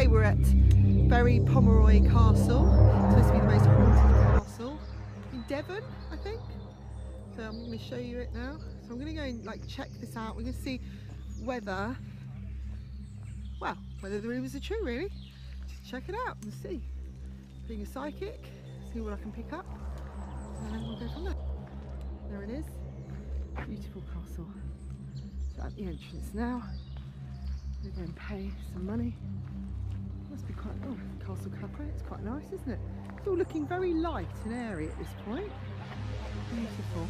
today we're at Berry Pomeroy Castle. It's supposed to be the most haunted castle in Devon, I think. So I'm going to show you it now. So I'm going to go and like check this out. We're going to see whether, well, whether the rumours are true really. Just check it out and see. Being a psychic, see what I can pick up, and then we'll go from there. There it is. Beautiful castle. So at the entrance now. We're going to pay some money. Must be quite, oh, Castle Capra, it's quite nice, isn't it? It's all looking very light and airy at this point. Beautiful.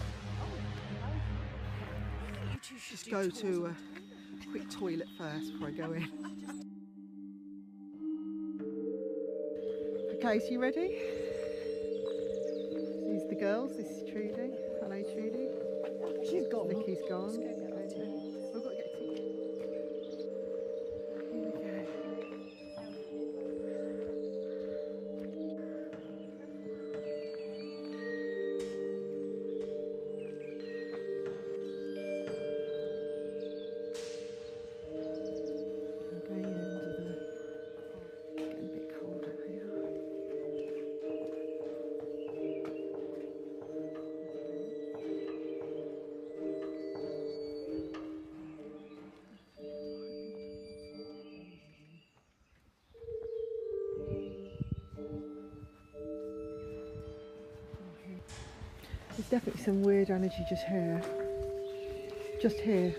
Just go to a quick toilet first before I go in. Okay, so you ready? These are the girls, this is Trudy. Hello Trudy. She's gone. Nikki's gone. We've got to get a ticket. We've got to get a ticket. Here we go. I'm going into the... It's getting a bit cold up here. There's definitely some weird energy just here. Just here.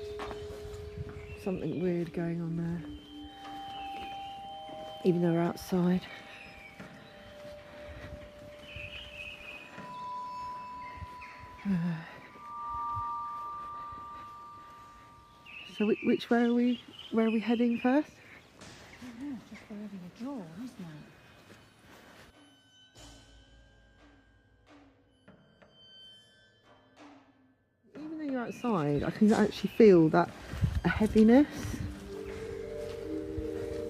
Something weird going on there. Even though we're outside. So which way are we? Where are we heading first? I don't know, it's just wherever you're drawn, isn't it? Even though you're outside, I can actually feel that a heaviness.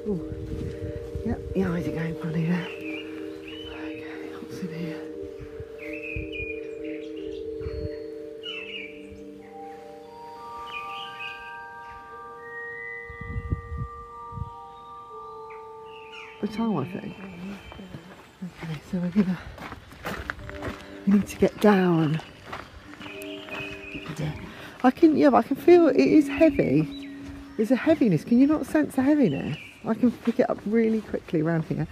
Ooh. Yep, the eyes are going funny there. Okay, what's in here? The towel, I think. Okay, so we need to get down. I can, yeah, but I can feel it is heavy. There's a heaviness. Can you not sense a heaviness? I can pick it up really quickly around here.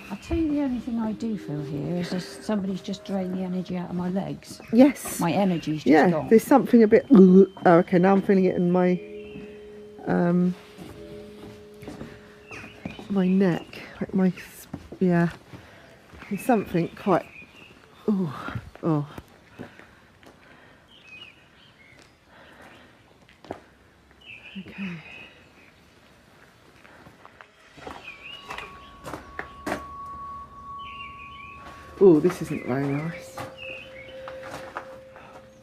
I'll tell you the only thing I do feel here is just somebody's just drained the energy out of my legs. Yes. My energy's just gone. There's something a bit. Oh, okay. Now I'm feeling it in my my neck, like my, yeah. There's something quite. Oh. Okay. Oh, this isn't very nice.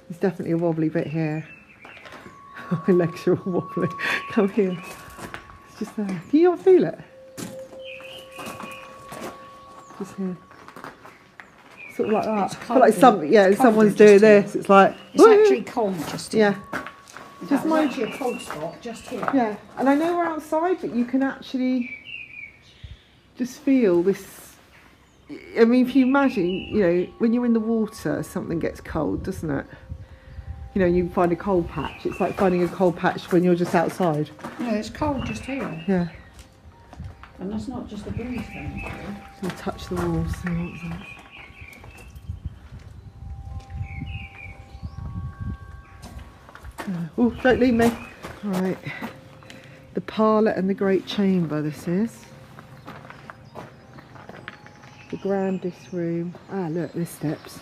There's definitely a wobbly bit here. My legs are all wobbly. Come here. It's just there. Can you not feel it? Just here. Sort of like that. I feel like someone's doing this. It's like... It's actually cold just here. Yeah. Just actually a cold spot just here. Yeah, and I know we're outside, but you can actually just feel this. I mean, if you imagine, you know, when you're in the water, something gets cold, doesn't it? You know, you find a cold patch. It's like finding a cold patch when you're just outside. Yeah, it's cold just here. Yeah. And that's not just a breeze thing. So touch the walls. See what's that. Oh, don't leave me. Right. The parlour and the great chamber, this is. The grandest room. Ah, look, there's steps.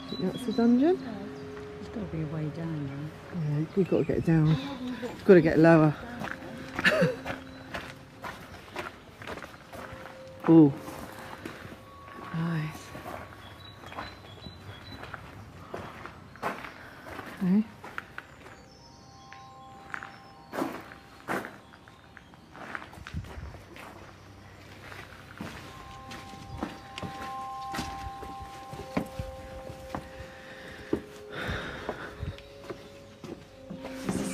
Think that's the dungeon? There's got to be a way down there. Yeah, we've got to get down. We've got to get lower. Oh. Nice. Okay.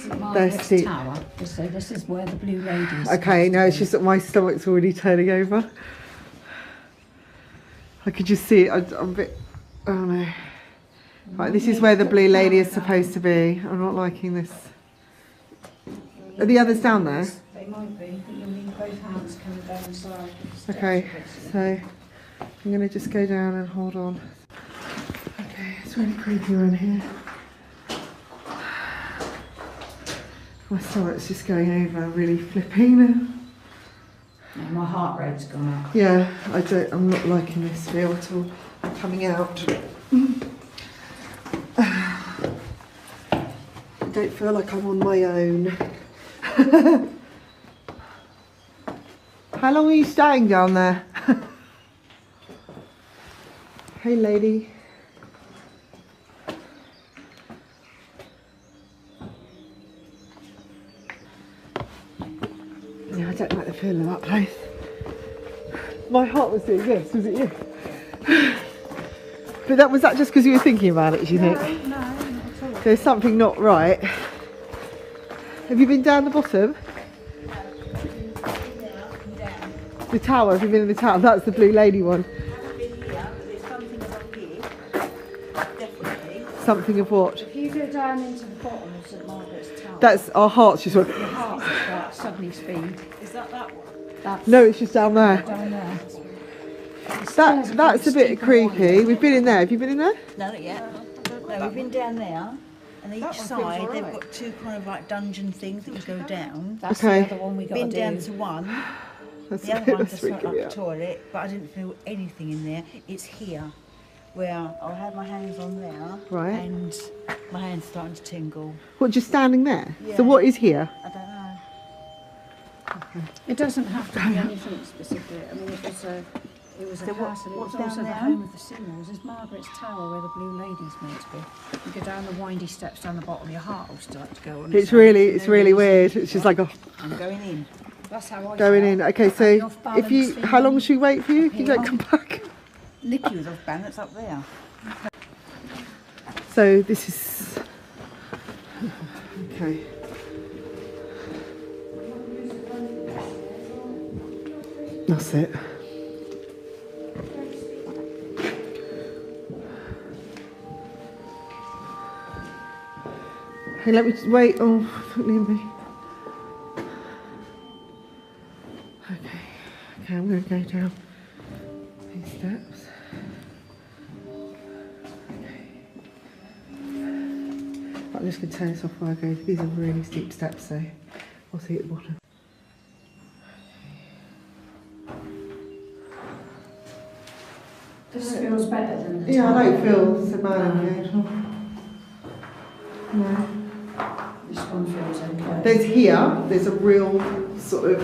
isn't Margaret's tower. So this is where the blue lady is. Okay, no, it's just that my stomach's already turning over. I could just see it. I'm a bit. Oh no. Right, this is where the blue lady is supposed to be. I'm not liking this. Are the others down there? They might be, but you'll need both hands coming down the side. Okay, so I'm going to just go down and hold on. Okay, it's really creepy around here. My stomach's just going over, really flipping. Yeah, my heart rate's gone up. Yeah, I'm not liking this feel at all. I'm coming out. I don't feel like I'm on my own. How long are you staying down there? Hey lady. Yeah, I don't like the feel of that place. My heart was doing this, was it you? But was that just because you were thinking about it, do you think? No, not at all. There's something not right. Have you been down the bottom? The tower, have you been in the tower? That's the blue lady one. I haven't been here, but there's something up here. Definitely. Something of what? If you go down into the bottom of St Margaret's Tower, That's our hearts just went. your heart will start suddenly speed. Is that one? That's No, it's just down there. down there. That's a bit creepy. We've been in there. Have you been in there? No, not yet. No, we've been down there. And each That one feels side, they've alright. got two kind of like dungeon things that you go down. That's Okay. the other one we got Been to down do. to one. That's The other one just freaking felt me like a out. toilet, but I didn't feel anything in there. It's here, where I had my hands on there, Right. and my hands starting to tingle. What, just standing there? Yeah. So what is here? I don't know. It doesn't have to be anything specific. I mean, it was a So castle. It was what's down also the there? home of the Seymours. It's Margaret's Tower where the Blue Lady's meant to be. You go down the windy steps down the bottom, your heart will start to go on. It's really weird. It's just like a I'm going in. That's how I going felt. in. Okay, so if you, how long should we wait for you? If you don't come back. Nikki was off balance up there. So this is okay. That's it. Hey, let me just wait. Oh, don't leave me. Okay, I'm going to go down these steps. I'm just going to turn this off while I go. These are really steep steps, so I'll see you at the bottom. This feels better than the Yeah, I tower. don't feel so bad in here. No. This one feels okay. There's a real sort of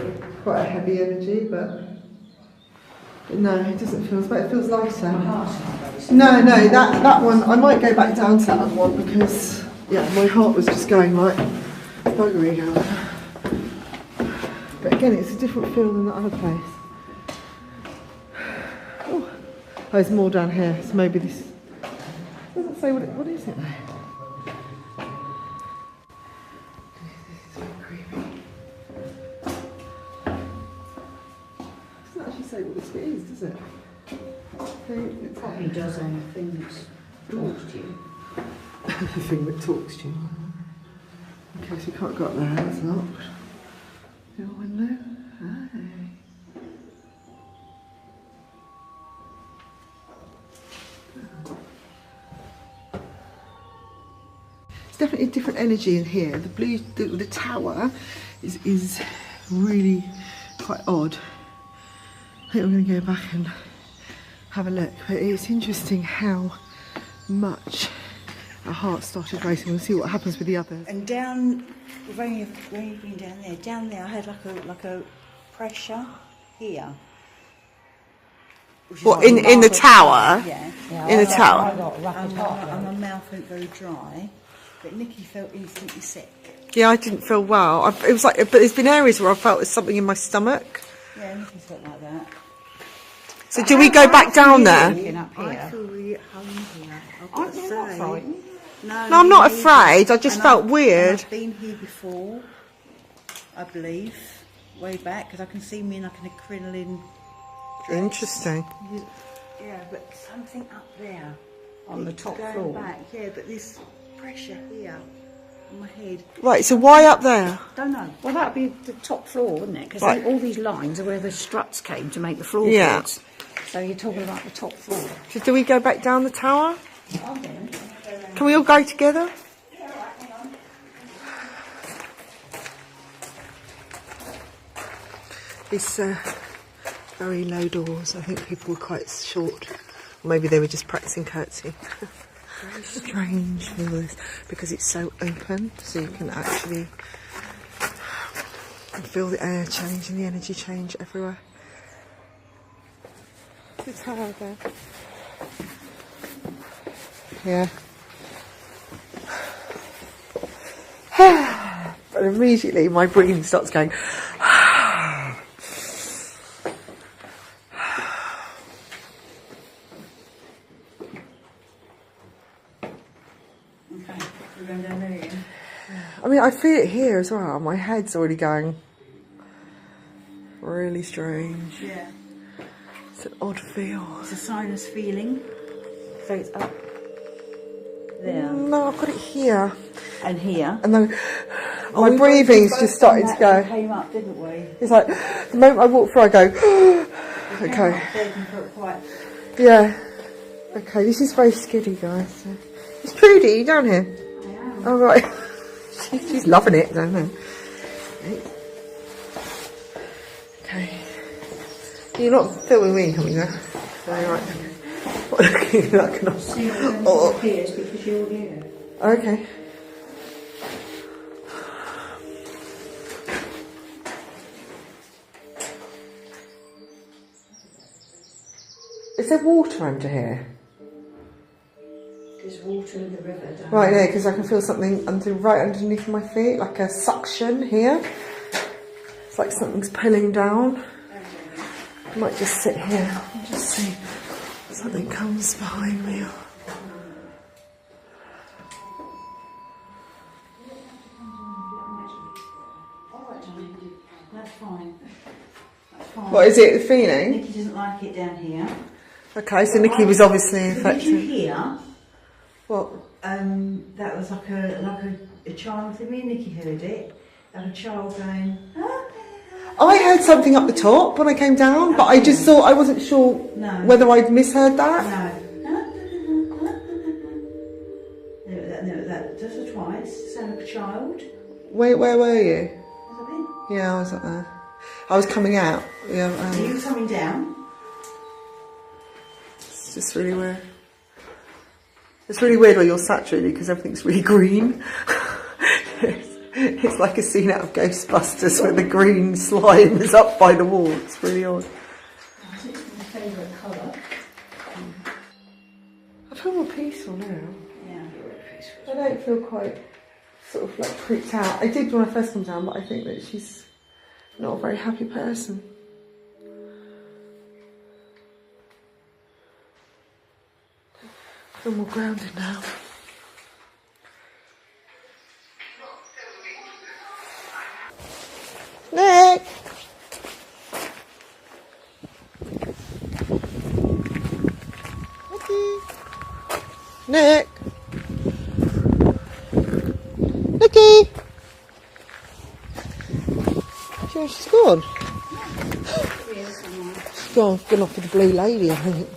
quite a heavy energy, but no, it doesn't feel as bad. It feels lighter. My heart's not very sad. No, that one, I might go back down to that other one because, yeah, my heart was just going like buggery down there. But again, it's a different feel than the other place. Oh, there's more down here, so maybe this doesn't say what is it though? This is very creepy. Doesn't actually say what this bit is, does it? It probably does on the thing that's talks to you. The thing that talks to you. Okay, so you can't go up there, that's locked. Your window. Hi. It's definitely a different energy in here. The tower is really quite odd. I think I'm going to go back and have a look, but it's interesting how much our heart started racing. We'll see what happens with the others. And down, when you've been down there, I had like a pressure here. Which is What, like in the Margaret's tower? Yeah. In the tower? I got rapid heart And rate. my mouth went very dry, but Nikki felt instantly sick. Yeah, I didn't feel well. It was like, but there's been areas where I felt there's something in my stomach. Yeah, Nikki felt like that. So do we go back down there? Looking up I here. feel really hungry. I've got Aren't to you not say. frightened? No, I'm not me afraid. I just And felt and weird. I've been here before, I believe, way back, because I can see me in like an acrylic dress. Interesting. Yeah, but something up there. On the top Going floor. back, yeah, but this pressure here on my head. Right, so why up there? Don't know. Well, that'd be the top floor, wouldn't it? Because Right. all these lines are where the struts came to make the floor Yeah. boards. So you're talking about the top floor. So do we go back down the tower? I'm going. Can we all go together? Yeah, all right, hang on. It's very low doors. I think people were quite short. Or maybe they were just practicing curtsy. Very strange all this, because it's so open, so you can actually feel the air change and the energy change everywhere. The tower there. Yeah. But immediately my breathing starts going. Okay, we're going down there again. I mean, I feel it here as well. My head's already going. Really strange. Yeah. It's an odd feel. It's a sinus feeling. So it's up there. No, I've got it here. And here. And then Oh, my we breathing's both just done starting to that when we go. came up, didn't we? It's like, the moment I walk through, I go, We came okay. up there and felt quite. Yeah. Okay, this is very skiddy, guys. Is Trudy down here? I am. Oh, right. She's loving it down there. Okay. You're not filming me coming there? No, you're right. What looking like an See if anything Oh. appears because you're here. Okay. Is there water under here? There's water in the river down Right there, because I can feel something right underneath my feet, like a suction here. It's like something's pulling down. I might just sit here and just see if something comes behind me. That's fine. That's fine. What is it, the feeling? Nikki doesn't like it down here. Okay, so Nikki was obviously Did you affected. hear? What? That was like a child. I think me and Nikki heard it. Like a child going. I heard something up the top when I came down, but I just thought, I wasn't sure No. whether I'd misheard that. No, that just or twice. Sound like a child. Where were you? Has that been? Yeah, I was up there. I was coming out. Yeah, Are you coming down? it's just really weird. It's really weird where you're sat, really, because everything's really green. It's like a scene out of Ghostbusters where the green slime is up by the wall. It's really odd. I think it's my favourite colour. I feel more peaceful now. Yeah. I don't feel quite sort of like freaked out. I did when I first came down, but I think that she's not a very happy person. I feel more grounded now. Nick! Nick! Nicky! She's gone. She's gone off with the blue lady, I think.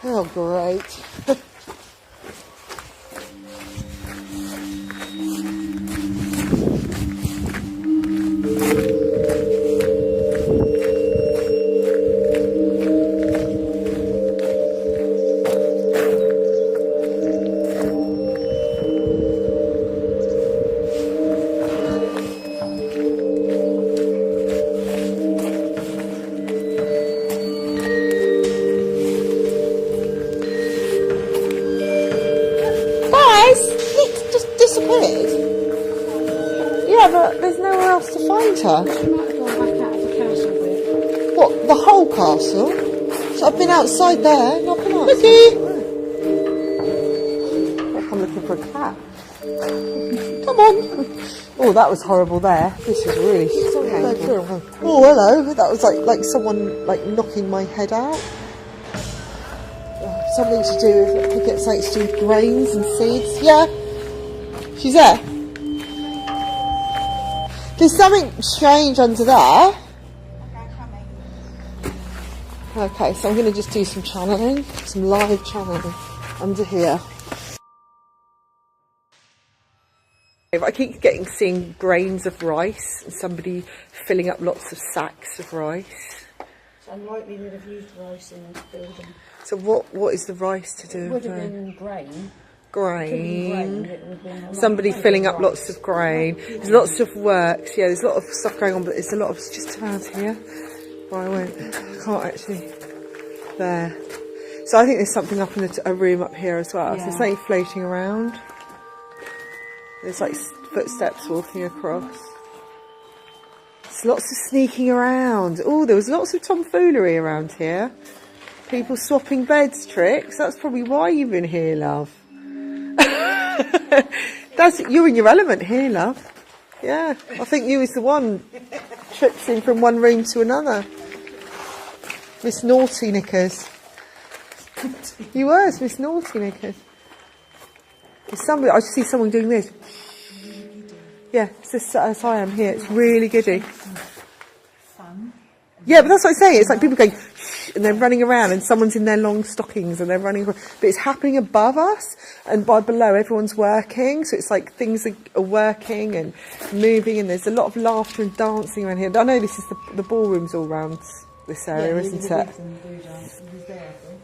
Oh, great. Yeah, but there's nowhere else to find her. She might have gone back out of the castle bit. What, the whole castle? So I've been outside there, not been outside. Nicky! Come on. Oh, that was horrible there. This is really painful. Oh, hello. That was like someone like knocking my head out. Something to do with, I think it's something to do with grains and seeds. Yeah. She's there. There's something strange under there. Okay, so I'm going to just do some channeling, some live channeling under here. I keep seeing grains of rice and somebody filling up lots of sacks of rice. It's unlikely they'd have used rice in this building. So what is the rice to do? It would have been grain. Grain. Somebody filling up lots of grain. There's lots of works. Yeah, there's a lot of stuff going on, but there's a lot of just around here where I went. I can't actually. There. So I think there's something up in a room up here as well. Yeah. So there's something floating around. There's like footsteps walking across. There's lots of sneaking around. Oh, there was lots of tomfoolery around here. People swapping beds tricks. That's probably why you've been here, love. You're in your element here, love. Yeah, I think you was the one tripping from one room to another. Miss Naughty Knickers. You was Miss Naughty Knickers. I just see someone doing this. Yeah, it's just as I am here. It's really goody. Fun. Yeah, but that's what I say. It's like people going shh, and they're running around, and someone's in their long stockings and they're running. But it's happening above us, and by below everyone's working. So it's like things are working and moving, and there's a lot of laughter and dancing around here. I know this is the ballroom's all round this area, isn't it?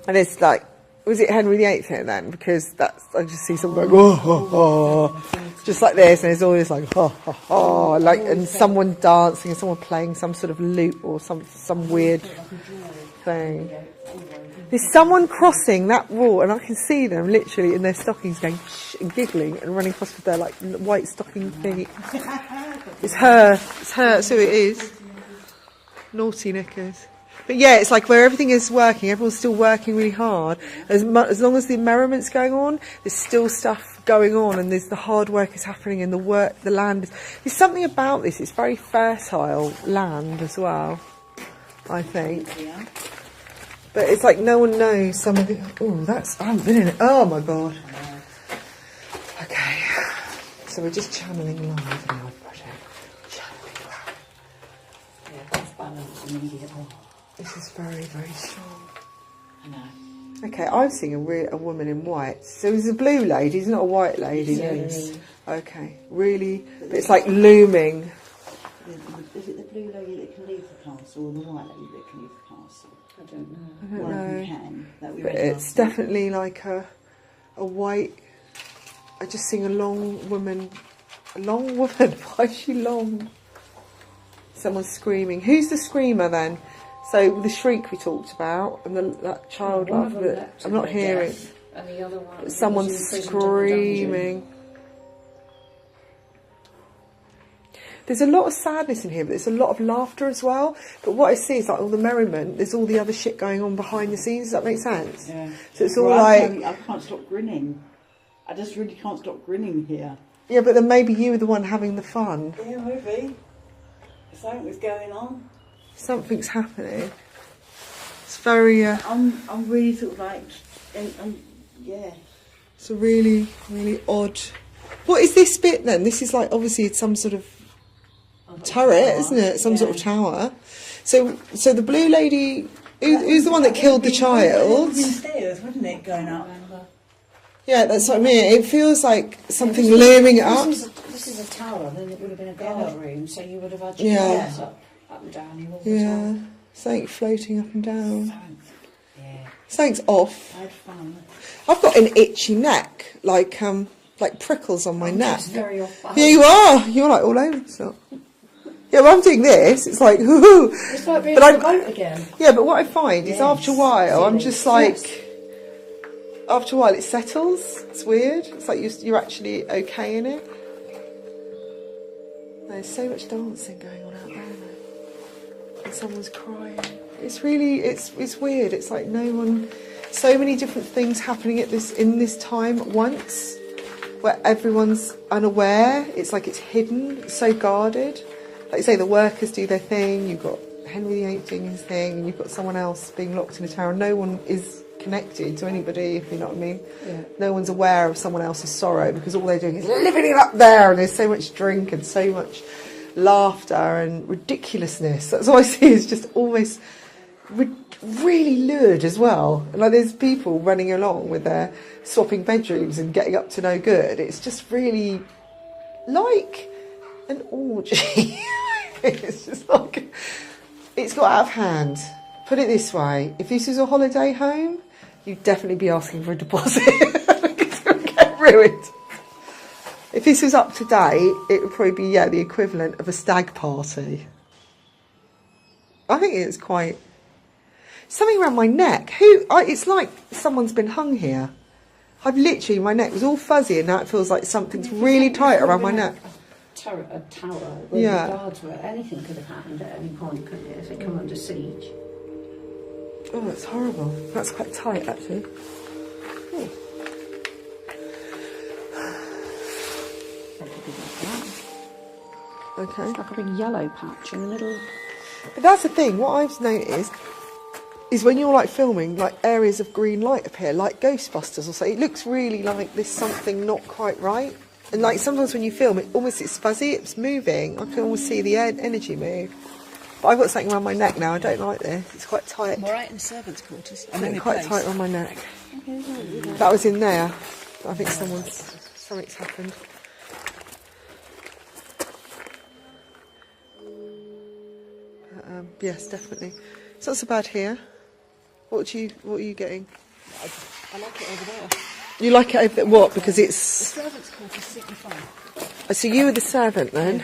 And it's like, was it Henry VIII here then? Because I just see someone going, oh, oh, oh, just like this, and it's always like, oh, oh, oh, like, and someone dancing and someone playing some sort of lute or some weird thing. There's someone crossing that wall, and I can see them literally in their stockings going shh and giggling and running across with their like white stocking feet. It's her, that's who it is. Naughty Knickers. But yeah, it's like where everything is working, everyone's still working really hard. As long as the merriment's going on, there's still stuff going on, and the hard work is happening, and the land is. There's something about this. It's very fertile land as well, I think. Yeah. But it's like no one knows some of the. Oh, I haven't been in it. Oh my god. Okay, so we're just channeling live now, project. Channeling live. Yeah, that's balance immediately. This is very, very strong. I know. Okay, I'm seeing a woman in white. So it's a blue lady, it's not a white lady. Yes. Okay, really, but it's like looming. Is it the blue lady that can leave the castle or the white lady that can leave the castle? I don't know. I don't One of know. them can. But it's definitely like a white. I just seeing a long woman. A long woman. Why is she long? Someone's screaming. Who's the screamer then? So the shriek we talked about, and that child laugh, but I'm not hearing. And the other one, someone's screaming. There's a lot of sadness in here, but there's a lot of laughter as well. But what I see is like all the merriment. There's all the other shit going on behind the scenes. Does that make sense? Yeah. So it's all like I can't stop grinning. I just really can't stop grinning here. Yeah, but then maybe you were the one having the fun. Yeah, maybe. Something was going on. Something's happening. It's very. I'm really sort of like, yeah. It's a really, really odd. What is this bit then? This is like obviously some sort of turret, isn't it? Some sort of tower. So the blue lady, who's the one that killed the child? Stairs, wouldn't it, going up? Yeah, that's what I mean. It feels like something looming up. This is a tower, then it would have been a guard room, so you would have had your guards up and down all the time. Something floating up and down. Yeah. Something's off. I had fun. I've got an itchy neck, like prickles on my neck. Very off. Yeah, you are. You're like all over the shop. Yeah, well, I'm doing this. It's like, hoo-hoo. It's like being on a boat again. Yeah, but what I find is after a while, I'm just like, after a while it settles. It's weird. It's like you're actually okay in it. There's so much dancing going on out there now. And someone's crying. It's really, it's weird. It's like no one, so many different things happening in this time at once. where everyone's unaware. It's like it's hidden, it's so guarded. Like you say, the workers do their thing, you've got Henry VIII doing his thing, and you've got someone else being locked in a tower. No one is connected to anybody, if you know what I mean. Yeah. No one's aware of someone else's sorrow because all they're doing is living it up there, and there's so much drink and so much laughter and ridiculousness. That's all I see is just almost really lurid as well. Like there's people running along with their swapping bedrooms and getting up to no good. It's just really like an orgy. It's just like, it's got out of hand. Put it this way, if this was a holiday home, you'd definitely be asking for a deposit. It's going to get ruined. If this was up to date, it would probably be, the equivalent of a stag party. I think it's quite... Something around my neck. It's like someone's been hung here. I've literally, my neck was all fuzzy and now it feels like something's really tight around my neck. A tower where the guards were. Anything could have happened at any point, couldn't it, if they come under siege? Oh, that's horrible. That's quite tight, actually. Oh. Okay. It's like a big yellow patch in the middle. But that's the thing, what I've noticed is when you're like filming, like areas of green light appear, like Ghostbusters or so, it looks really like there's something not quite right. And like sometimes when you film it, it's fuzzy, it's moving. I can almost see the energy move. But I've got something around my neck now, I don't like this. It's quite tight. I'm alright in the servants' quarters. It's quite tight around my neck. Okay, that was in there. I think something's happened. Yes, definitely. It's not so bad here. What are you getting? I like it over there. You like it over there? What? Because it's... The servants' quarters signify. So you were the servant then?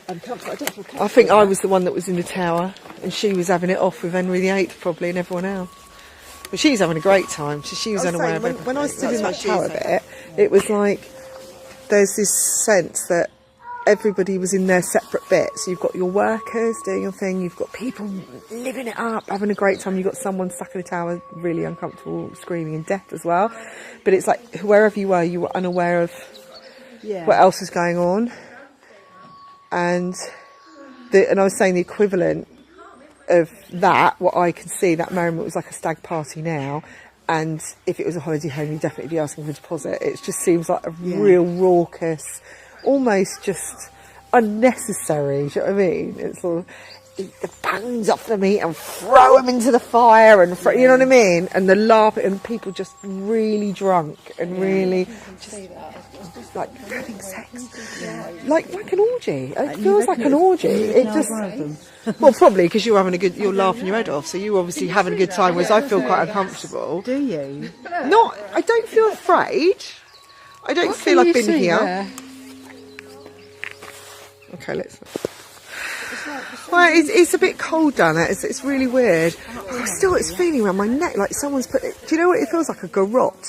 I'm comfortable. I don't feel comfortable. I think I was the one that was in the tower, and she was having it off with Henry VIII probably and everyone else. But she was having a great time. She was unaware of everything. When I stood in that tower bit, it was like there's this sense that everybody was in their separate bits. You've got your workers doing your thing, you've got people living it up, having a great time, you've got someone stuck in a tower, really uncomfortable, screaming in death as well. But it's like wherever you were unaware of what else was going on. And I was saying the equivalent of that, what I can see, that moment was like a stag party now. And if it was a holiday home, you'd definitely be asking for a deposit. It just seems like a real raucous, almost just unnecessary, do you know what I mean? It's sort of eat the bones off the meat and throw them into the fire and you know what I mean? And the laugh and people just really drunk and really just like having sex. Like an orgy. It feels like an orgy. It just well, probably because you're laughing your head off, so you're obviously having a good time, whereas I feel quite uncomfortable. Do you? I don't feel afraid. I don't feel I've been here. There? Okay, let's... Well, it's a bit cold down there. It's really weird. Still, it's feeling around my neck like someone's put... Do you know what it feels like? A garrote.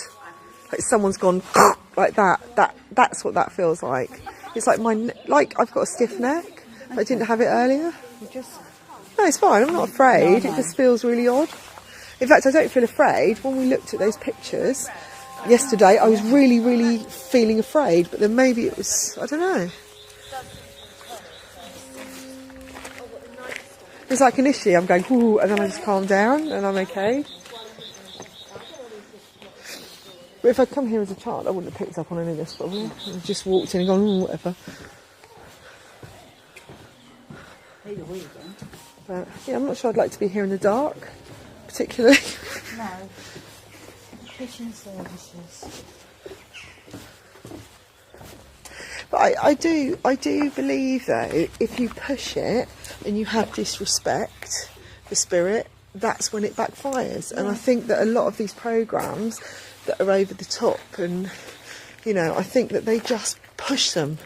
Like someone's gone like that. That's what that feels like. It's like I've got a stiff neck. I didn't have it earlier. No, it's fine. I'm not afraid. It just feels really odd. In fact, I don't feel afraid. When we looked at those pictures yesterday, I was really, really feeling afraid. But then maybe it was... I don't know. It's like initially I'm going, ooh, and then I just calm down and I'm okay. But if I'd come here as a child, I wouldn't have picked up on any of this probably. I just walked in and gone, ooh, whatever. But yeah, I'm not sure I'd like to be here in the dark, particularly. No. Kitchen services. But I do believe though, if you push it and you have disrespect the spirit, that's when it backfires. And I think that a lot of these programmes that are over the top and, you know, I think that they just push them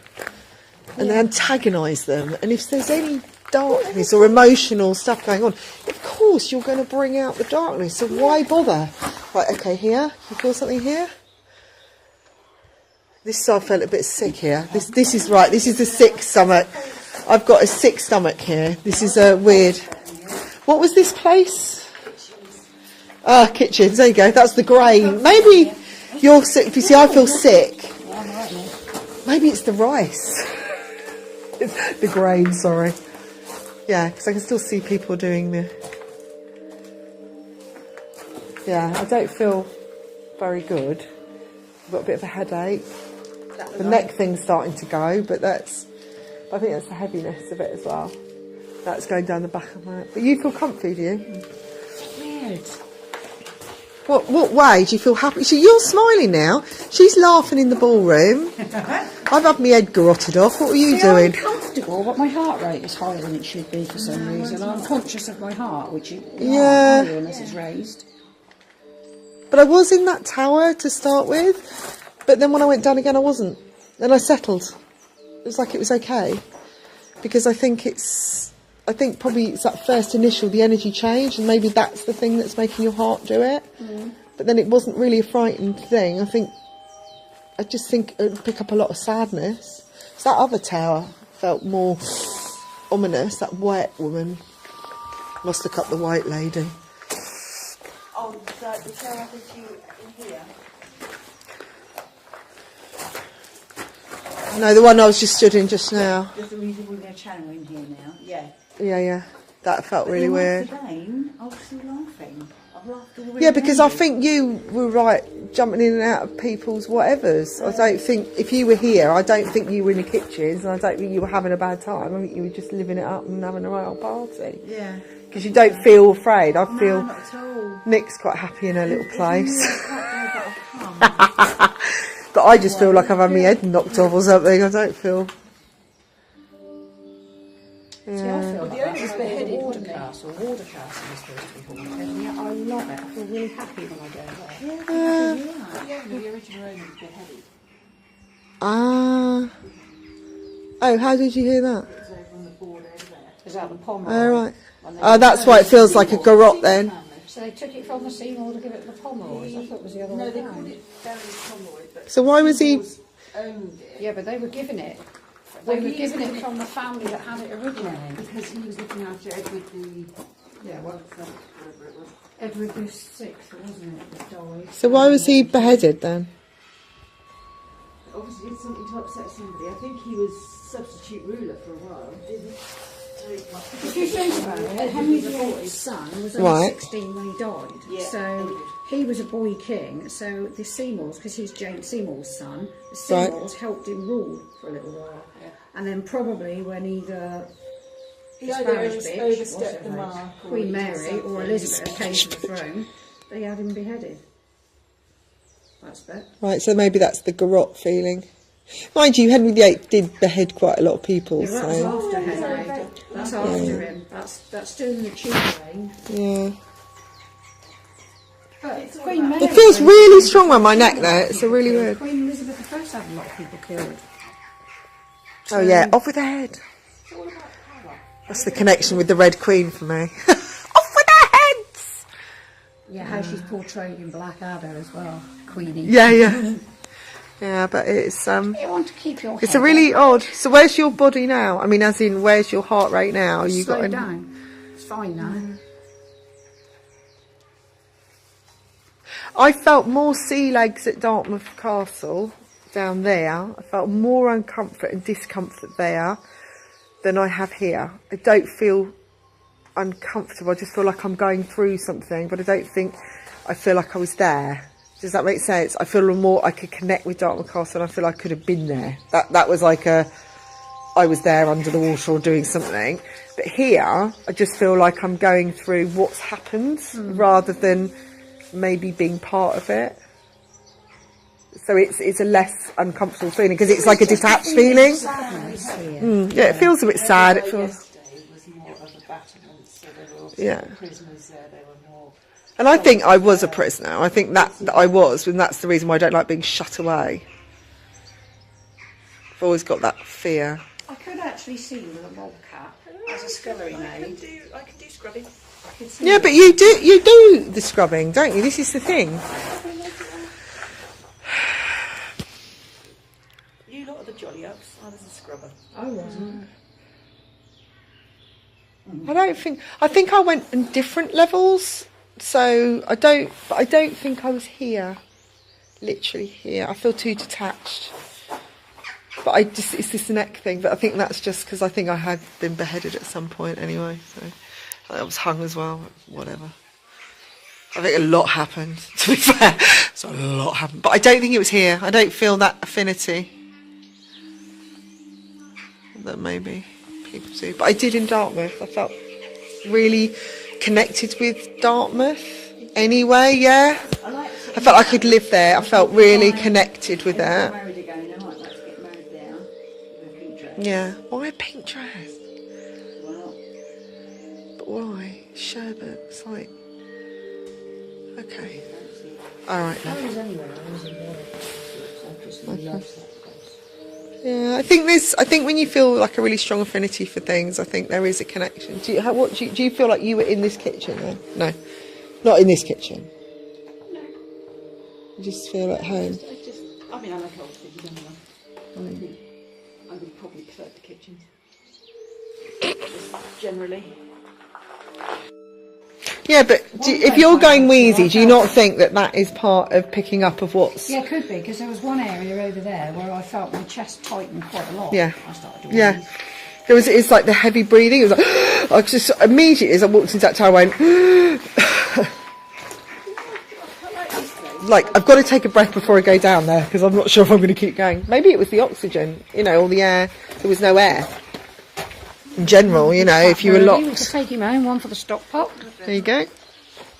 and they antagonise them. And if there's any darkness or emotional stuff going on, of course you're going to bring out the darkness. So why bother? Right, okay, here, you feel something here? This I felt a bit sick here. This is right. This is the sick stomach. I've got a sick stomach here. This is a weird. What was this place? Kitchens. There you go. That's the grain. Maybe you're sick. You see, I feel sick. Maybe it's the rice. It's the grain, sorry. Yeah, because I can still see people doing the... Yeah, I don't feel very good. I've got a bit of a headache. The neck thing's starting to go, but I think that's the heaviness of it as well. That's going down the back of my... But you feel comfy, do you? Weird. What way do you feel happy? So you're smiling now. She's laughing in the ballroom. I've had my head garroted off. What are you doing? I'm comfortable, but my heart rate is higher than it should be for some reason. I'm conscious of my heart, which is Yeah. higher unless it's raised. But I was in that tower to start with. But then when I went down again, I wasn't. And I settled. It was like it was okay. Because I think probably it's that first initial, the energy change, and maybe that's the thing that's making your heart do it. But then it wasn't really a frightened thing. I just think it would pick up a lot of sadness. So that other tower felt more ominous, that white woman. Must look up the white lady. Oh, the Sara that you in here? No, the one I was just stood in just now. There's a reason we're going to channel in here now. Yeah. Yeah. That felt really weird. Again, I was still laughing. I've laughed all the way Yeah, because I around. think you were right jumping in and out of people's whatevers. I don't think, if you were here, I don't think you were in the kitchens, and I don't think you were having a bad time. I think you were just living it up and having a right old party. Yeah. Because you don't feel afraid. I feel No, not at all. Nick's quite happy in her little place. Come. But I just feel like I've had my head knocked off or something. I don't feel... See, I feel like that's beheaded Warder Castle. Warder Castle is supposed to be haunted, and yet I love it. I feel really happy when I go there. Yeah, the original owner was beheaded. Ah. Oh, how did you hear that? It's over on the board over there. Is that the Pomeroy? Oh, right. Oh, that's why it feels like a garrote then. So they took it from the Seymour to give it to the Pomeroys. I thought it was the other way No, they around. called it Berry Pomeroy, but So why was he... owned it Yeah, but they were given it. They were given it from the family that had it originally. because he was looking after Edward the... Yeah, well, whatever it was. Edward the Sixth, wasn't it? That died. So why was he beheaded then? Obviously did something to upset somebody. I think he was substitute ruler for a while, didn't he? If you think about it, Henry VIII's son was only Right. 16 when he died. Yeah, So he was a boy king. So the Seymours, because he's James Seymour's son, the Seymours helped him rule for a little while. Yeah. And then probably when either He the either Spanish bitch, overstepped the mark, or Queen he did Mary or something. Elizabeth came to the throne, they had him beheaded. That's bet. Right, so maybe that's the garrote feeling. Mind you, Henry VIII did behead quite a lot of people, Yeah, that was so... after Henry. That's after him. That's during the Tudor reign. Yeah. But Queen Mary. It feels really strong on my neck there. It's a really weird... Queen Elizabeth I had a lot of people killed. Oh yeah, off with the head. That's the connection with the Red Queen for me. Off with their heads! Yeah, how she's portrayed in Blackadder as well, Queenie. Yeah. Yeah, but it's You want to keep your it's head a really odd. So where's your body now? I mean, as in, where's your heart rate now? You slowed got down. It's fine now. I felt more sea legs at Dartmouth Castle down there. I felt more uncomfort and discomfort there than I have here. I don't feel uncomfortable. I just feel like I'm going through something, but I don't think I feel like I was there. Does that make sense? I feel more I could connect with Dartmouth Castle, and I feel I could have been there. That was like I was there under the water or doing something. But here, I just feel like I'm going through what's happened rather than maybe being part of it. So it's a less uncomfortable feeling because it's like a detached feeling. Yeah, it feels a bit sad. It feels. Yesterday was more of a battlement, so there were Yeah. prisoners there. They were more... And I think I was a prisoner. I think that I was, and that's the reason why I don't like being shut away. I've always got that fear. I could actually see with a mob cap as a scullery maid. I can do scrubbing. Yeah, but you do the scrubbing, don't you? This is the thing. You lot are the jolly ups. I was a scrubber. I wasn't. I think I went in different levels. So I don't think I was here. Literally here. I feel too detached. But it's this neck thing. But I think that's just because I think I had been beheaded at some point anyway. So I was hung as well. Whatever. I think a lot happened, to be fair. So a lot happened. But I don't think it was here. I don't feel that affinity that maybe people do. But I did in Dartmouth. I felt really connected with Dartmouth anyway, yeah. I felt I could live there. I felt really connected with that. Yeah. Why a pink dress? But why? Sherbet. It's like... Okay. Alright then. Yeah, I think when you feel like a really strong affinity for things, I think there is a connection. Do you feel like you were in this kitchen then? No. Not in this kitchen. No. You just feel at home. I mean, I like old things anyway. I would probably prefer the kitchen. Just generally. Yeah, but if you're going wheezy, do you not think that is part of picking up of what's... Yeah, it could be, because there was one area over there where I felt my chest tightened quite a lot. Yeah. I started doing these. It's like the heavy breathing. It was like... I just immediately, as I walked into that tower, I went... like, I've got to take a breath before I go down there, because I'm not sure if I'm going to keep going. Maybe it was the oxygen, or the air. There was no air. In general, if you were locked. We could take him home, one for the stock pot. There you go.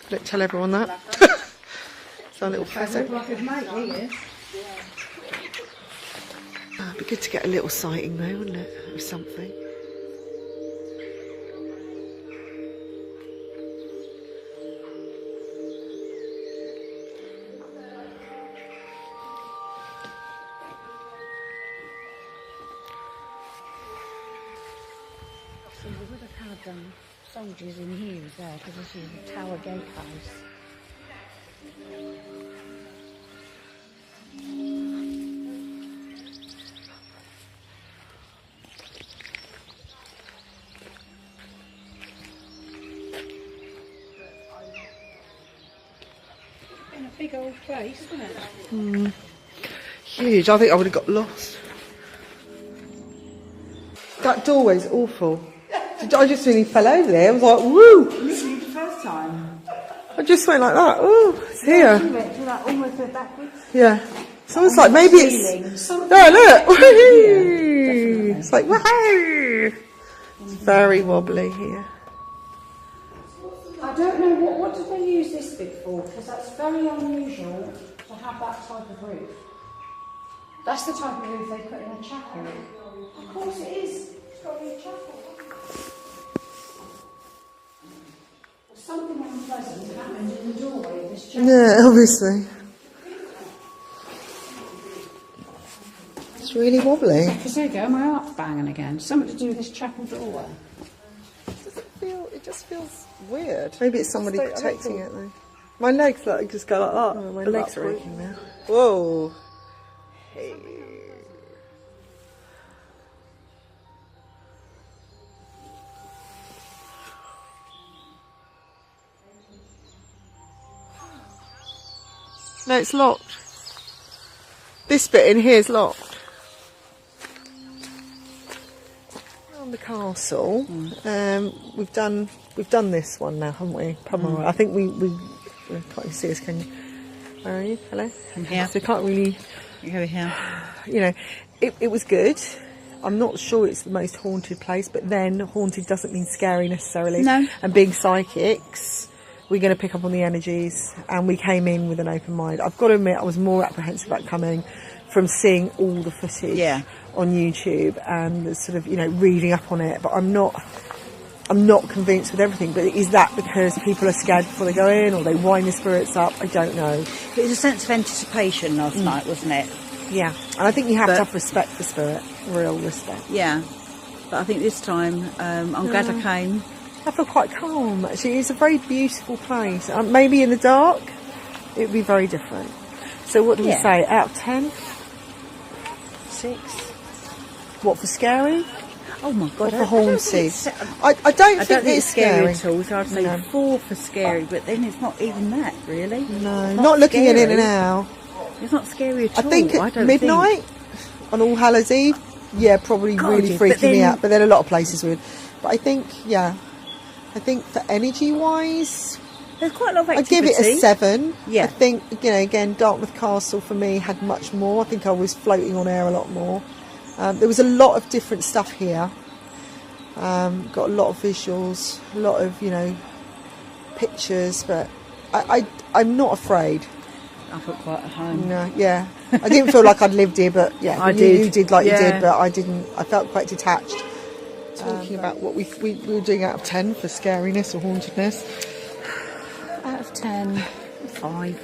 Don't tell everyone that. It's our little present. It'd be good to get a little sighting though, wouldn't it? Of something. We would have had soldiers in here as well, because this is the Tower Gatehouse. Been a big old place, wasn't it? Huge. I think I would have got lost. That doorway's awful. I just really fell over there. I was like, woo! Literally the first time. I just went like that. Ooh, it's here. You went to that almost backwards. Yeah. So it's like maybe it's. Oh, look! Woohoo! It's like woohoo! It's very wobbly here. I don't know what did they use this bit for, because that's very unusual to have that type of roof. That's the type of roof they put in a chapel. Of course it is. It's got to be a chapel. Something unpleasant happened in the doorway of this chapel. Yeah, obviously. It's really wobbly. Because there you go, my heart's banging again. Something to do with this chapel doorway. It just feels weird. Maybe it's somebody protecting it though. My legs just go like that. Oh, my legs are aching now. Whoa. Hey. No, it's locked. This bit in here is locked. On the castle, we've done this one now, haven't we? Pomeroy. I think we can't see us, can you? Where are you? Hello. I'm here. So can't really. You're over here. It was good. I'm not sure it's the most haunted place, but then haunted doesn't mean scary necessarily. No. And being psychics, we're going to pick up on the energies, and we came in with an open mind. I've got to admit, I was more apprehensive about coming from seeing all the footage on YouTube and sort of, reading up on it. But I'm not convinced with everything. But is that because people are scared before they go in, or they wind the spirits up? I don't know. It was a sense of anticipation last night, wasn't it? Yeah, and I think you have to have respect for spirit, real respect. Yeah, but I think this time I'm glad I came. I feel quite calm, actually. It's a very beautiful place. Maybe in the dark, it would be very different. So what do we say? Out of 10? 6? What, for scary? Oh my God. Or for haunted? I don't think it's scary at all, so I'd say 4 for scary, but then it's not even that, really. No, not looking at it now. It's not scary at all. I think at midnight, on All Hallows Eve, yeah, probably God, really yeah, but freaking me then- out. But then a lot of places would. But I think, yeah, I think for energy wise, There's quite a lot of I'd activity. give it a 7. Yeah. I think, you know, again, Dartmouth Castle for me had much more. I think I was floating on air a lot more. There was a lot of different stuff here. Got a lot of visuals, a lot of, you know, pictures, but I'm not afraid. I felt quite at home. No, yeah. I didn't feel like I'd lived here, but yeah, I you did. did like you Yeah. did, but I didn't. I felt quite detached. Talking about what we were doing out of 10 for scariness or hauntedness. Out of 10, 5.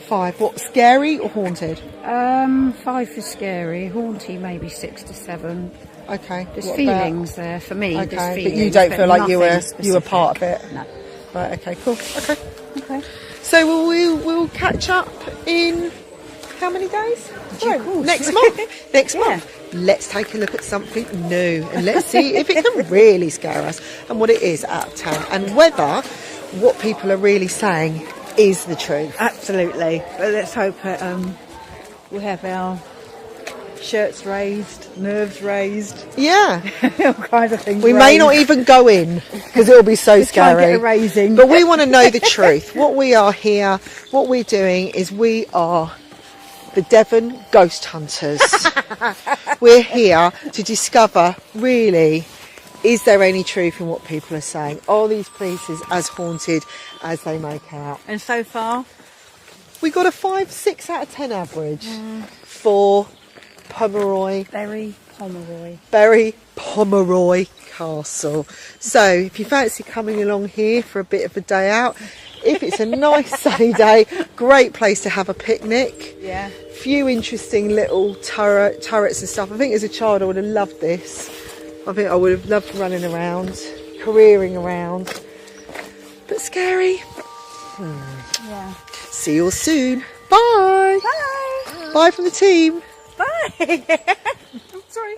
5. What, scary or haunted? 5 for scary, haunty maybe 6 to 7. Okay. There's what feelings there for me. About, there's okay, but feelings, you don't feel like you were nothing part of it. specific. No. Right. Okay. Cool. Okay. Okay. So we'll catch up in how many days? Due course. Next month. Next Yeah. month. Let's take a look at something new and let's see if it can really scare us and what it is out of 10 and whether what people are really saying is the truth. Absolutely. Well, let's hope we'll have our shirts raised, nerves raised, Yeah. all kinds of things. We may not even go in because it'll be so Just try and get scary. a raising. But we want to know the truth. What we are here, what we're doing is we are the Devon Ghosthunters. We're here to discover, really, is there any truth in what people are saying? Are these places as haunted as they make out? And so far, We got a 5, 6 out of 10 average for Pomeroy, Berry Pomeroy. Berry Pomeroy Castle. So if you fancy coming along here for a bit of a day out, if it's a nice sunny day, great place to have a picnic. Yeah. Few interesting little turrets and stuff. I think as a child I would have loved this. I think I would have loved running around, careering around. But scary. Yeah. See you all soon. Bye. Bye. Bye from the team. Bye. Sorry.